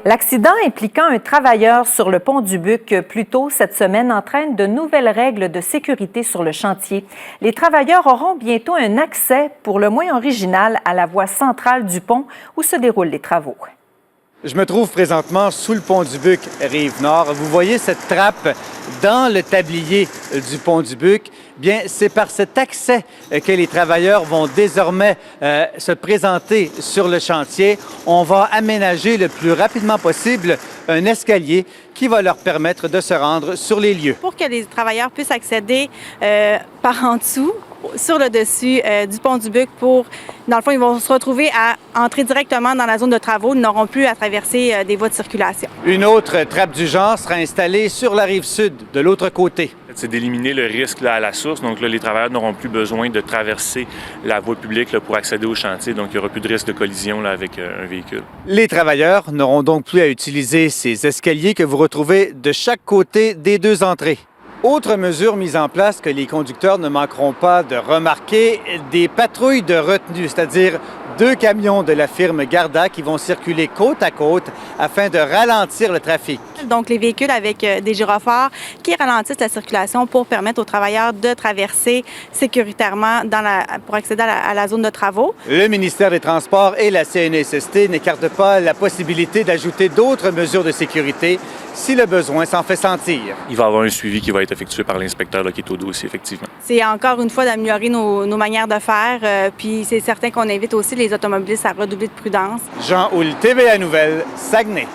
L'accident impliquant un travailleur sur le pont du Buc plus tôt cette semaine entraîne de nouvelles règles de sécurité sur le chantier. Les travailleurs auront bientôt un accès, pour le moins original, à la voie centrale du pont où se déroulent les travaux. Je me trouve présentement sous le pont du Buc, Rive-Nord. Vous voyez cette trappe dans le tablier du pont du Buc. Bien, c'est par cet accès que les travailleurs vont désormais se présenter sur le chantier. On va aménager le plus rapidement possible un escalier qui va leur permettre de se rendre sur les lieux. Pour que les travailleurs puissent accéder par en dessous, sur le dessus du pont du Buc dans le fond, ils vont se retrouver à entrer directement dans la zone de travaux. Ils n'auront plus à traverser des voies de circulation. Une autre trappe du genre sera installée sur la rive sud, de l'autre côté. C'est d'éliminer le risque à la source. Donc là, les travailleurs n'auront plus besoin de traverser la voie publique pour accéder au chantier. Donc il n'y aura plus de risque de collision avec un véhicule. Les travailleurs n'auront donc plus à utiliser ces escaliers que vous retrouvez de chaque côté des deux entrées. Autre mesure mise en place que les conducteurs ne manqueront pas de remarquer, des patrouilles de retenue, c'est-à-dire 2 camions de la firme Garda qui vont circuler côte à côte afin de ralentir le trafic. Donc, les véhicules avec des gyrophares qui ralentissent la circulation pour permettre aux travailleurs de traverser sécuritairement pour accéder à la zone de travaux. Le ministère des Transports et la CNESST n'écartent pas la possibilité d'ajouter d'autres mesures de sécurité si le besoin s'en fait sentir. Il va y avoir un suivi qui va être effectué par l'inspecteur qui est au dossier, effectivement. C'est encore une fois d'améliorer nos manières de faire, puis c'est certain qu'on invite aussi les automobilistes à redoubler de prudence. Jean Houle, TVA Nouvelles, Saguenay.